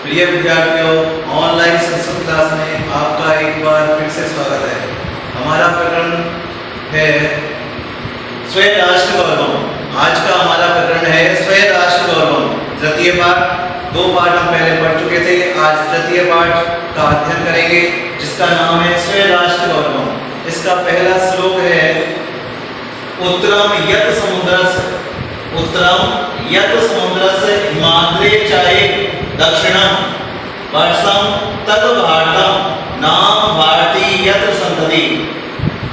प्रिय विद्यार्थियों, online Sanskrit class में आपका एक बार फिर से स्वागत है। हमारा प्रकरण है स्व राष्ट्र गौरवम। आज का हमारा प्रकरण है स्व राष्ट्र गौरवम। तृतीय पाठ, दो पाठ हम पहले पढ़ चुके थे। आज तृतीय पाठ का अध्ययन करेंगे जिसका नाम है स्व राष्ट्र गौरवम। इसका पहला श्लोक है उत्तरम यत समुद्रस्य, उत्तरम यत समुद्रस्य हिमाद्रे चाये दक्षिणम वर्षम तत् भारतम नाम भारती यत संतति।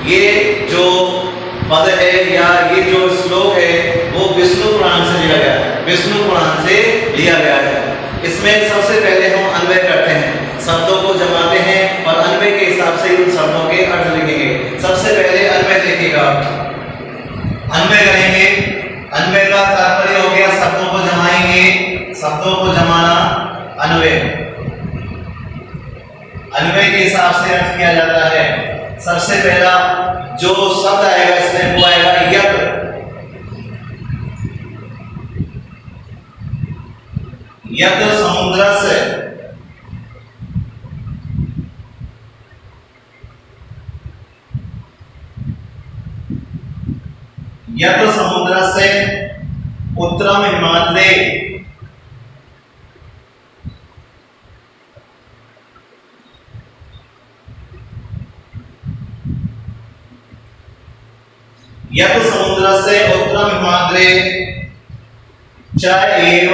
ये जो पद है या ये जो श्लोक है वो विष्णु पुराण से लिया गया है, विष्णु पुराण से लिया गया है। इसमें सबसे पहले हम अन्वय करते हैं, शब्दों को जमाते हैं और अन्वय के हिसाब से उन शब्दों के अर्थ लिखेंगे। सबसे पहले अन्वय लिखिएगा, अन्वय करेंगे। अन्वय का तात्पर्य हो गया शब्दों को जमाएंगे, शब्दों को जमाना अन्वय। अन्वय के हिसाब से अर्थ किया जाता है। सबसे पहला जो शब्द आएगा इसमें वो आएगा यत। यत समुद्रस्य, यत समुद्रस्य उत्तरम हिमाद्रे यत समुद्रस्य उत्तरम हिमाद्रे च एव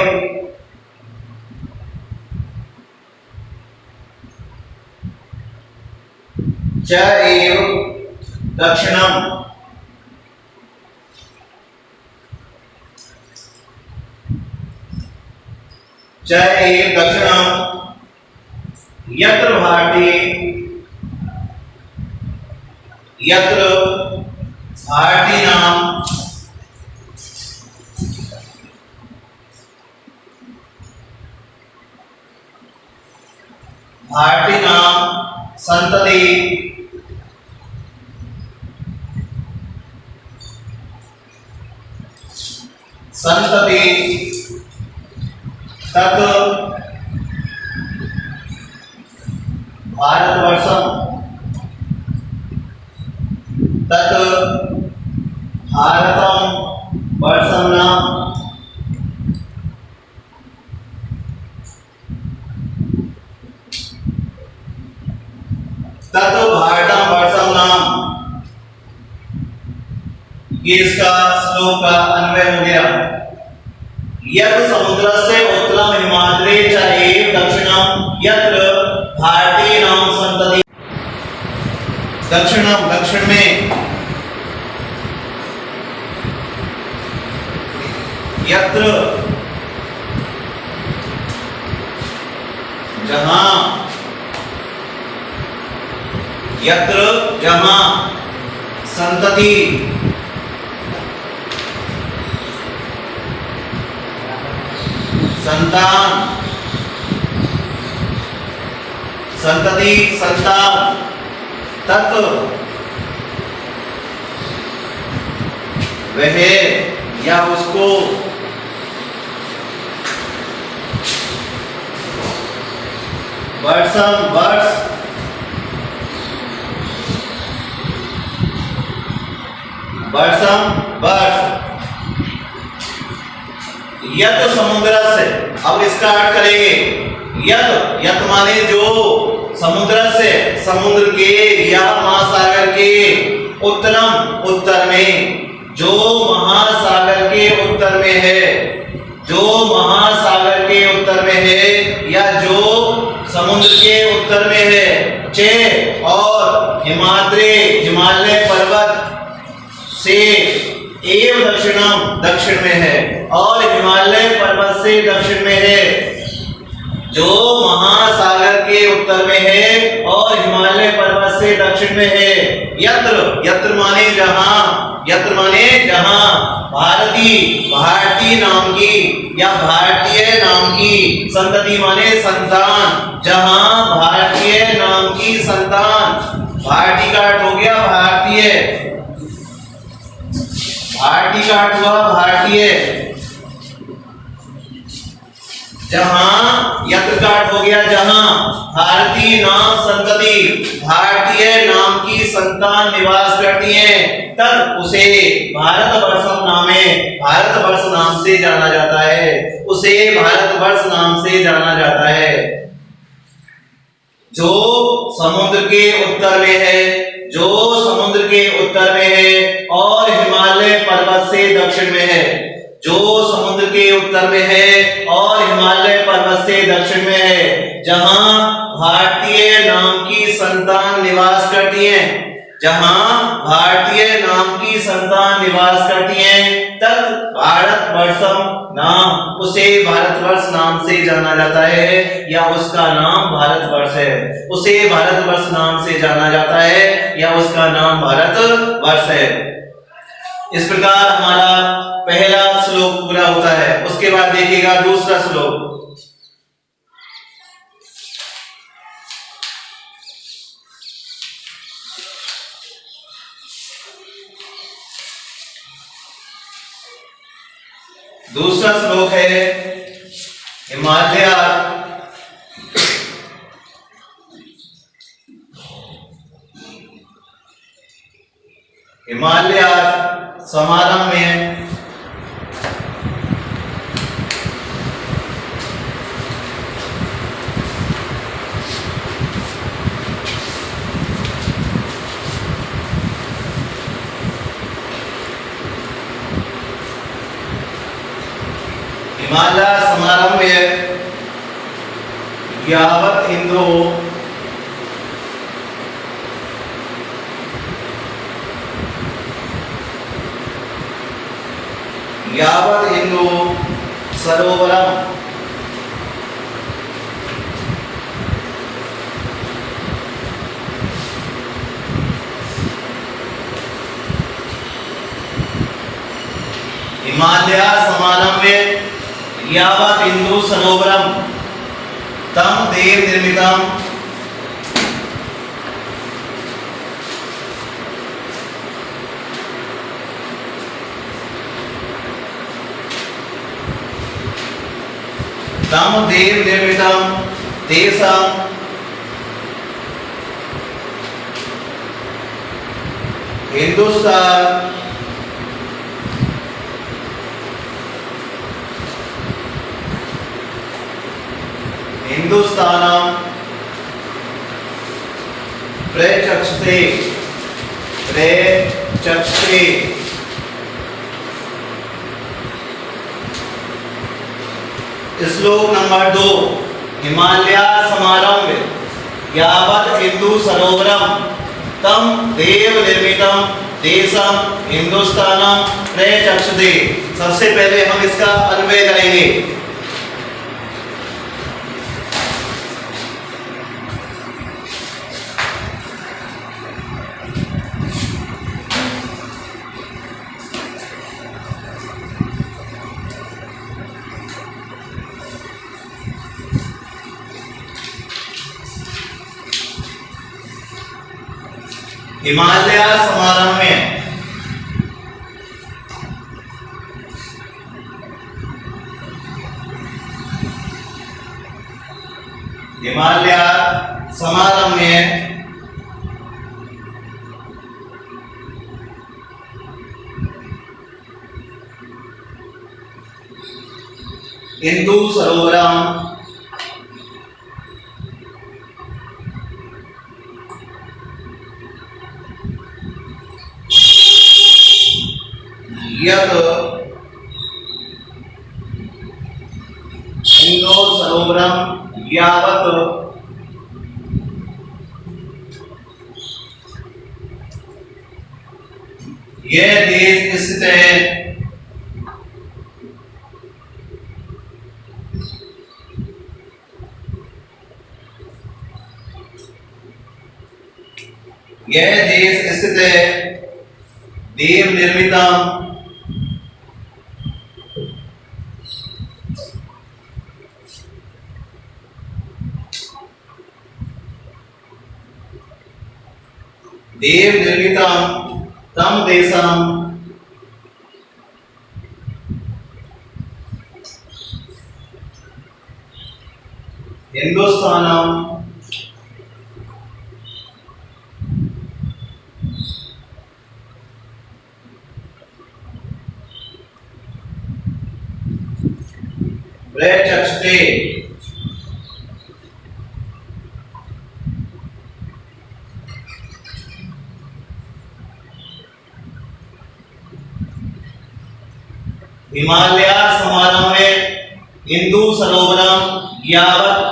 दक्षिणम च एव दक्षिणम यत्र भारती नाम संतति तत् भारतवर्षम वर्षम नाम ये इसका श्लोक का अन्वय हो गया। यत समुद्रस्य उत्तरम हिमाद्रे च एव दक्षिणम यत्र भारती नाम संतति। दक्षिणम, दक्षिण में, यत्र जहां, यत्र जहां संतति संतान, संतति संतान, तत् वह या उसको वर्षम वर्ष वर्षम वर्ष यत समुद्र से। अब इसका अर्थ करेंगे। यत, यत माने जो, समुद्र से समुद्र के या महासागर के, उत्तरम उत्तर में, जो महासागर के उत्तर में है, जो महासागर के उत्तर में है या जो समुद्र के उत्तर में है। चे और हिमाद्रे हिमालय पर्वत से एव दक्षिणम दक्षिण में है, और हिमालय पर्वत से दक्षिण में है, जो महासागर के उत्तर में है और हिमालय पर्वत से दक्षिण में है। यत्र, यत्र माने जहां, यत्र माने जहां भारती, भारती नाम की या भारतीय नाम की, संतति माने संतान, जहां भारतीय नाम की संतान। भारती का अर्थ हो गया भारतीय, भारती का अर्थ हुआ भारतीय। जहां यत्र का अर्थ हो गया जहां भारतीय नाम संतति, भारतीय नाम की संतान निवास करती है, तब उसे भारतवर्षम नामे, भारतवर्ष नाम से जाना जाता है, उसे भारतवर्ष नाम से जाना जाता है। जो समुद्र के उत्तर में है, जो समुद्र के उत्तर में है और हिमालय पर्वत से दक्षिण में है, जो समुद्र के उत्तर में है और हिमालय पर्वत से दक्षिण में है, जहां भारतीय नाम की संतान निवास करती है, जहां भारतीय नाम की संतान निवास करती है, तत् भारतवर्षम नाम, उसे भारतवर्ष नाम से जाना जाता है या उसका नाम भारतवर्ष है, उसे भारतवर्ष नाम से जाना जाता है या उसका नाम भारतवर्ष है। इस प्रकार हमारा पहला श्लोक पूरा होता है। उसके बाद देखिएगा दूसरा श्लोक। दूसरा श्लोक है हिमालय समारंभ में हिमालय समारंभ में यावत हिंदू सरोवरम हिमालय समारंभ में यावत हिंदू सरोवरम तम देव निर्मितम तम देव निर्मितम देशम हिंदुस्तान हिंदुस्तानम प्रचक्षते प्रचक्षते। श्लोक नंबर 2 हिमालय समारंभ यावत हिंदू सरोवरम तम देव निर्मितम देशम हिंदुस्तानम प्रचक्षते। सबसे पहले हम इसका अन्वय करेंगे। हिमालय समारंभ में हिमालय समारंभ में हिंदू सरोवरम यत हिंदू सरोवरम यावत यह देश स्थित है यह देश स्थित है देव निर्मितम देव निर्मितम तम देशम हिंदुस्तानम प्रचक्षते हिमालय समारोह में हिंदू सरोवरम यावत्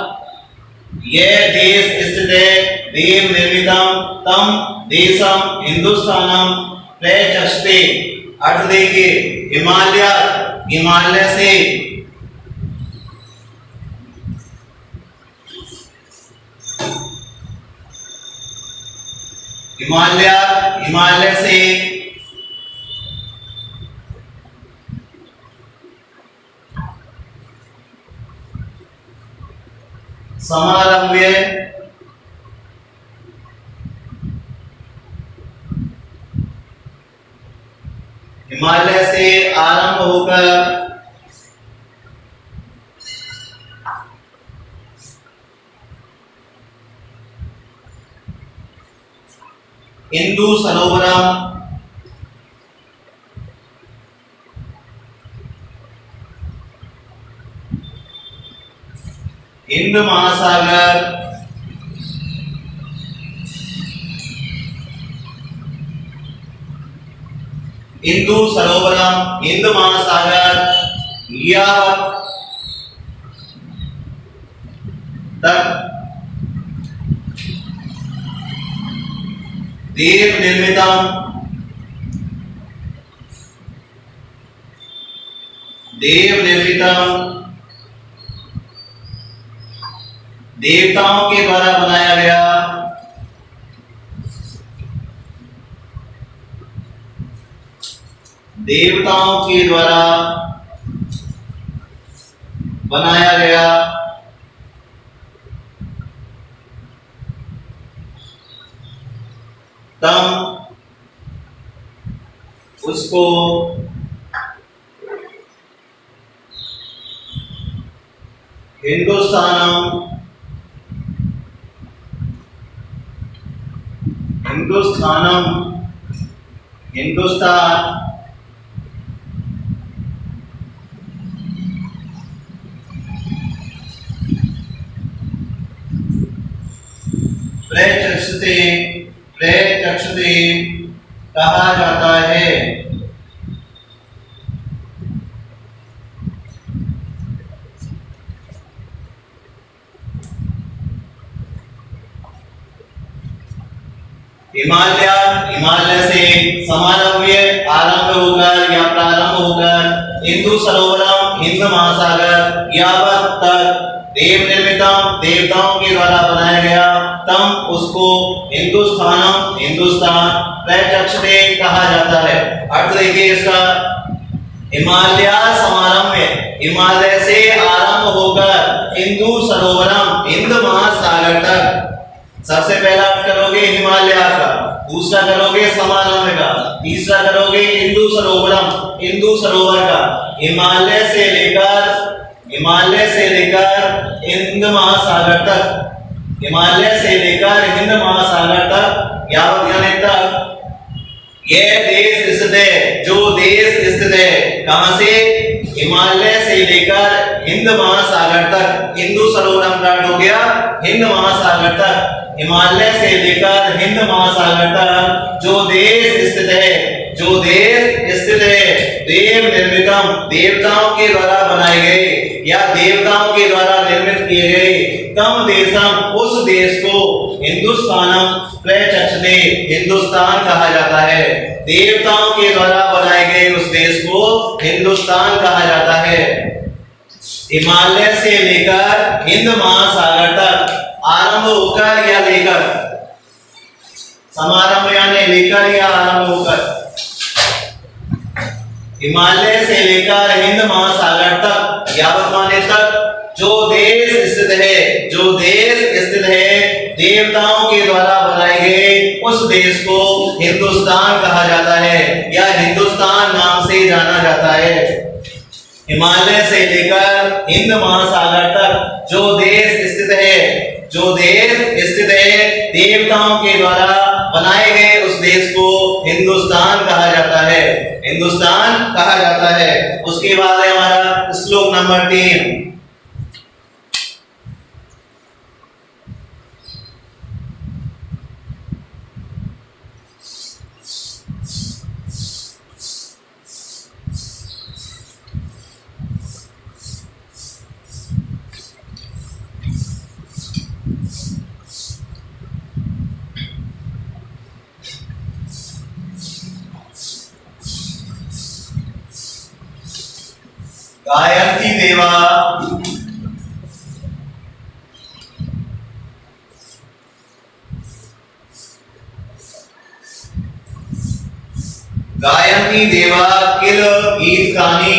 ये देश स्थित है देव निर्मितम तम देशम हिंदुस्तानम प्रचक्षते। अर्थ देखिए, हिमालय हिमालय से हिमालय से समारंभ्य हिमालय से आरंभ होकर हिंदू सरोवरम हिंद महासागर हिंदू सरोवरम हिंद महासागर यावत् तक देव निर्मितम देवताओं के द्वारा बनाया गया तम उसको हिंदुस्तान प्रचक्षते कहा जाता है। हिमालय से समारंभ्य आरंभ होकर या प्रारंभ होकर हिंदू सरोवरम हिंद महासागर यावत् तक देव निर्मितम देवताओं के द्वारा बनाया गया तम उसको हिंदुस्तान प्रचक्षते कहा जाता है। अर्थ देखिए इसका, हिमालय समारंभ में हिमालय से आरंभ होकर हिंदू सरोवरम हिंद महासागर तक। सबसे पहला करोगे हिमालय का, दूसरा करोगे समारंभ का, तीसरा करोगे हिंदू सरोवर का। हिमालय से लेकर हिंद महासागर तक, यावत यानी तक ये देश स्थित है, जो देश स्थित है कहां से, हिमालय से लेकर हिंद महासागर तक। हिंदू सरोवरम का हो गया हिंद महासागर तक। हिमालय से लेकर हिंद महासागर तक जो देश स्थित है देव निर्मितम देवताओं के द्वारा बनाए गए या देवताओं के द्वारा निर्मित किए गए तम देशम उस देश को हिंदुस्तानम प्रचक्षते हिंदुस्तान कहा जाता है। देवताओं के द्वारा बनाए गए उस देश को हिंदुस्तान कहा जाता है। हिमालय से लेकर हिंद महासागर तक आरंभ होकर या लेकर, समारंभ यानी लेकर या आरंभ होकर, हिमालय से लेकर हिंद महासागर तक यावत माने तक जो देश स्थित है देवताओं के द्वारा बनाए गए उस देश को हिंदुस्तान कहा जाता है या हिंदुस्तान नाम से जाना जाता है। हिमालय से लेकर हिंद महासागर तक जो देश स्थित स्थित है। जो देश स्थित है देवताओं के द्वारा बनाए गए उस देश को हिंदुस्तान कहा जाता है, हिंदुस्तान कहा जाता है। उसके बाद है हमारा श्लोक नंबर 3। गायत्री देवा गायत्री देवा किल गीत गानी।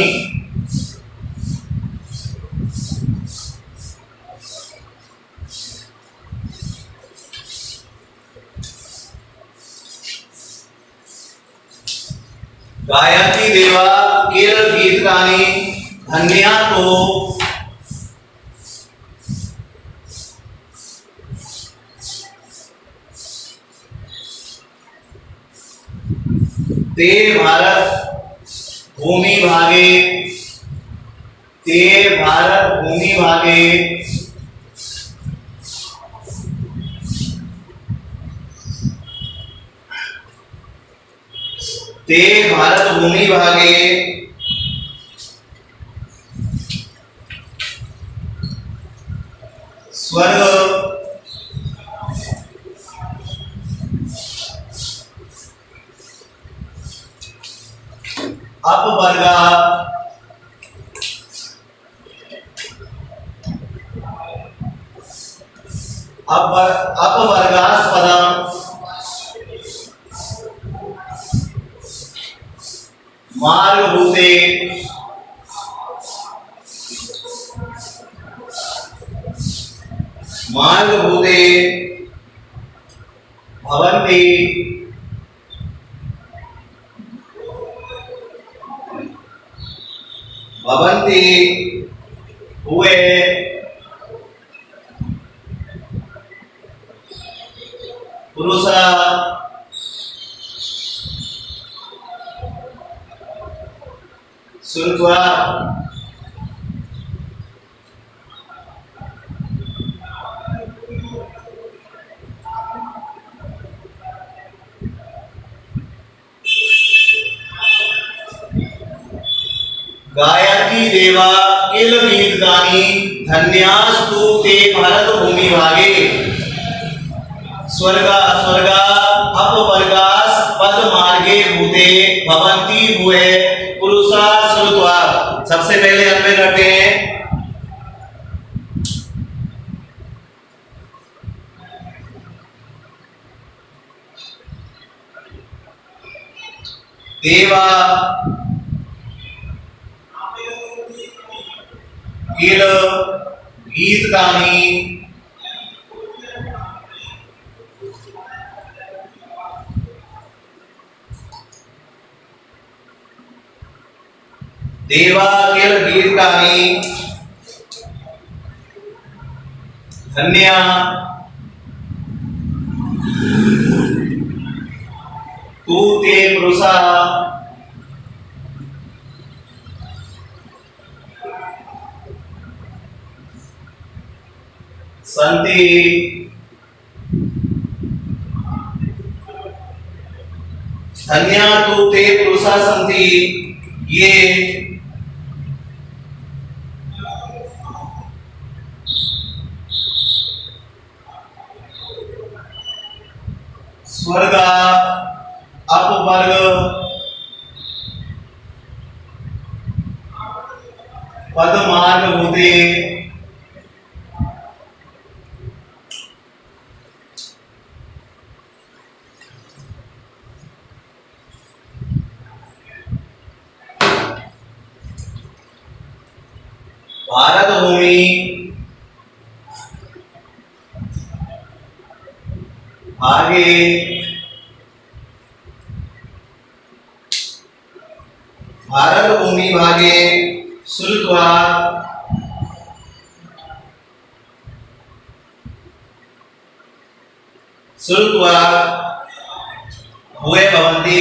गायत्री देवा किल गीत गानी धन्या तो ते भारत भूमि भागे, ते भारत भूमि भागे, ते भारत भूमि भागे स्वर्ग अपवर्गा अपवर्गास्पदम मार्गभूते मार्गभूते भवन्ति भवन्ति हुए पुरुषा श्रुत्वा गायत्री देवा किल गीत गानी धन्यास्तु ते भारत भूमि भागे स्वर्गा स्वर्गा अपवर्गास पद मार्गे भूते भवन्ति भूये पुरुषा श्रुत्वा। सबसे पहले हम पे करते हैं देवा किल गीत गानी देवा किल गीत गानी धन्या तू ते पुरुषा संति धन्या तू ते पुरुषा संति। ये स्वर्ग अपवर्ग पद मार्ग होते भारत भूमि आगे भारत भूमि भागे शुल्कवा श्रुत्वा हुए भवन्ति।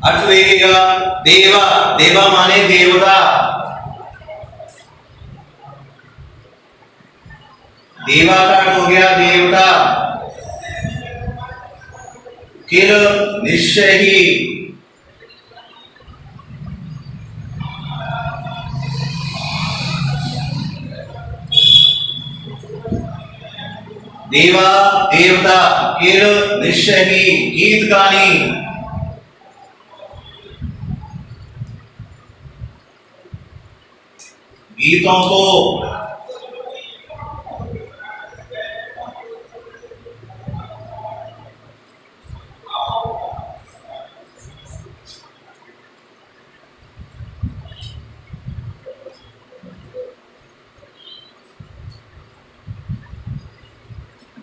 अर्थ देखिएगा, देवा, देवा माने देवता, देवा का अर्थ हो गया देवता। किल निश्चय ही, देवा देवता, किल निश्चय ही, गीत गानी, गीतों को,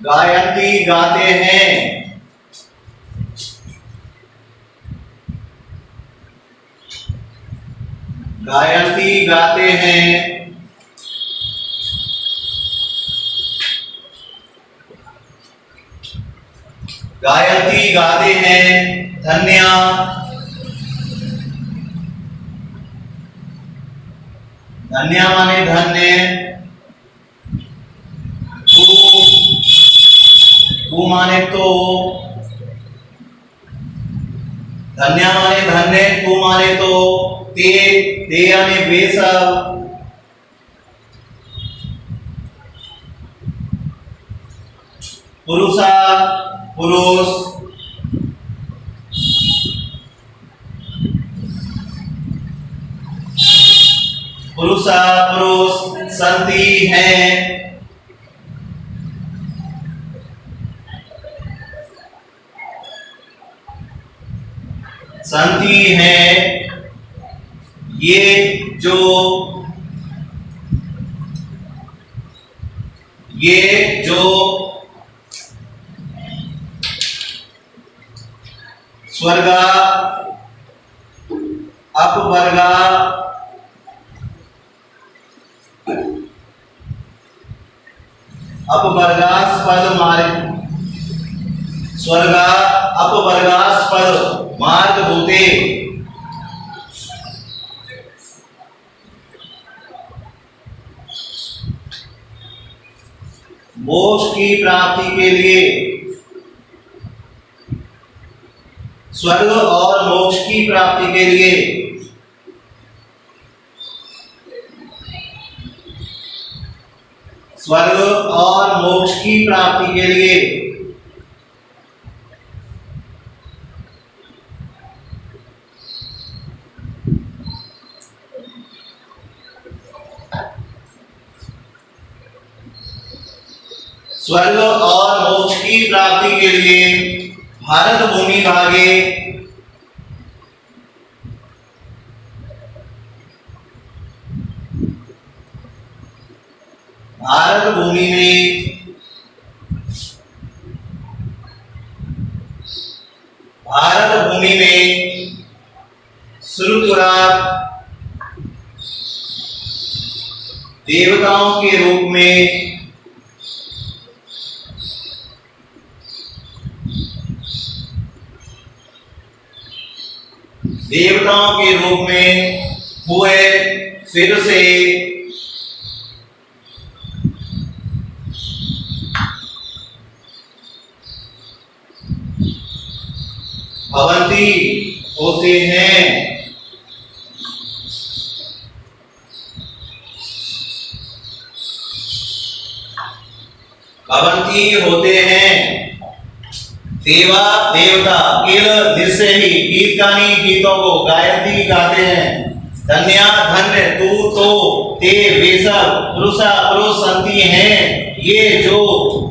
गायत्री गाते हैं, गायत्री गाते हैं, गायत्री गाते हैं। धन्या, धन्या माने धन्य, तू माने तो, धन्या माने धन्य, तू माने तो, ते, ते यानी वे सब, पुरुषा पुरुष, पुरुषा पुरुष, संति हैं, संति हैं। ये जो स्वर्गा अपवर्गा अपवर्गास्पद मार्ग, स्वर्गा अपवर्गास्पद मार्ग भूते, मोक्ष की प्राप्ति के लिए, स्वर्ग और मोक्ष की प्राप्ति के लिए, स्वर्ग और मोक्ष की प्राप्ति के लिए, स्वर्ग और मोक्ष की प्राप्ति के लिए भारत भूमि भागे, भारत भूमि में, भारत भूमि में श्रुतुरा देवताओं के रूप में, देवताओं के रूप में हुए फिर से भवन्ति होते हैं, भवन्ति होते हैं। देवा देवता, किल जिससे ही, गीत गानी गीतों को, गायत्री गाते हैं। धन्या धन्य, तू तो, ते वे सब, पुरुषा पुरुष, संति हैं ये जो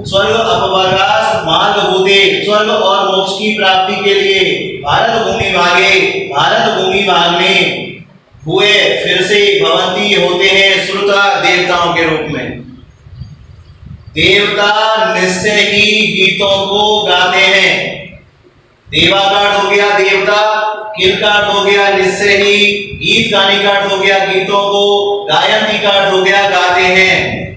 स्वर्ग अपवर्गास मार्ग होते, स्वर्ग और मोक्ष की प्राप्ति के लिए भारत भूमि भागे, भारत भूमि भाग में हुए फिर से भवन्ति होते हैं श्रुता देवताओं के रूप में। देवता निश्चय ही गीतों को गाते हैं। देवा का अर्थ हो गया देवता, किल का अर्थ हो गया निश्चय ही, गीत गाने का अर्थ हो गया गीतों को, गायन का अर्थ हो गया गाते हैं।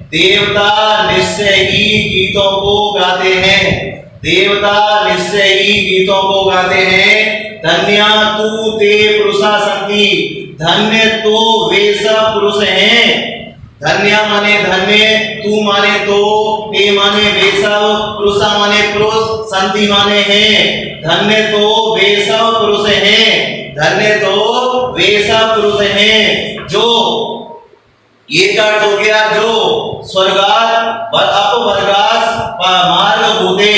देवता निश्चय ही गीतों को गाते हैं। देवता निश्चय ही गीतों को गाते हैं। धन्या तू ते पुरुषा संति, धन्य तो वे सब पुरुष हैं। धन्य माने धन्य, तू माने तो, ते माने वे सब, पुरुषा माने पुरुष, संति माने हैं। धन्य तो वे सब पुरुष हैं। धन्य तो वे सब पुरुष हैं जो, ये का अर्थ हो गया जो स्वर्गात अपवर्गास मार्ग भूते,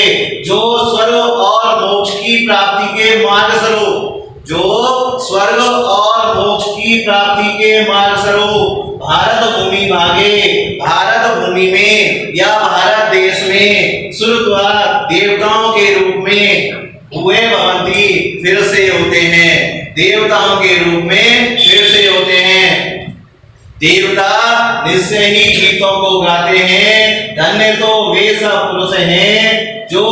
जो स्वर्ग और मोक्ष की प्राप्ति के मार्ग स्वरूप, जो स्वर्ग और मोक्ष की प्राप्ति के मार्ग स्वरूप भारत भूमि भागे, भारत भूमि में या भारत देश में सुरत्वा देवताओं के रूप में हुए भवंती, फिर से होते हैं। देवताओं के रूप में फिर से होते हैं। देवता निश्चय ही गीतों को गाते हैं। धन्य तो वे सब पुरुष हैं जो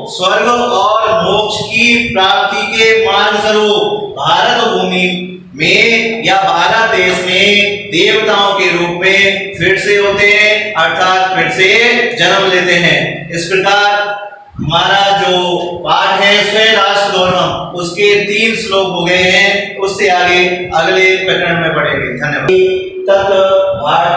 स्वर्ग और मोक्ष की प्राप्ति के मार्ग स्वरूप भारत भूमि में या भारत देश में देवताओं के रूप में फिर से होते हैं, अर्थात फिर से जन्म लेते हैं। इस प्रकार हमारा जो पाठ है स्वयं राष्ट्र गौरवम, उसके 3 श्लोक हो गए हैं। उससे आगे अगले प्रकरण में पढ़ेंगे। धन्यवाद। तत् भारत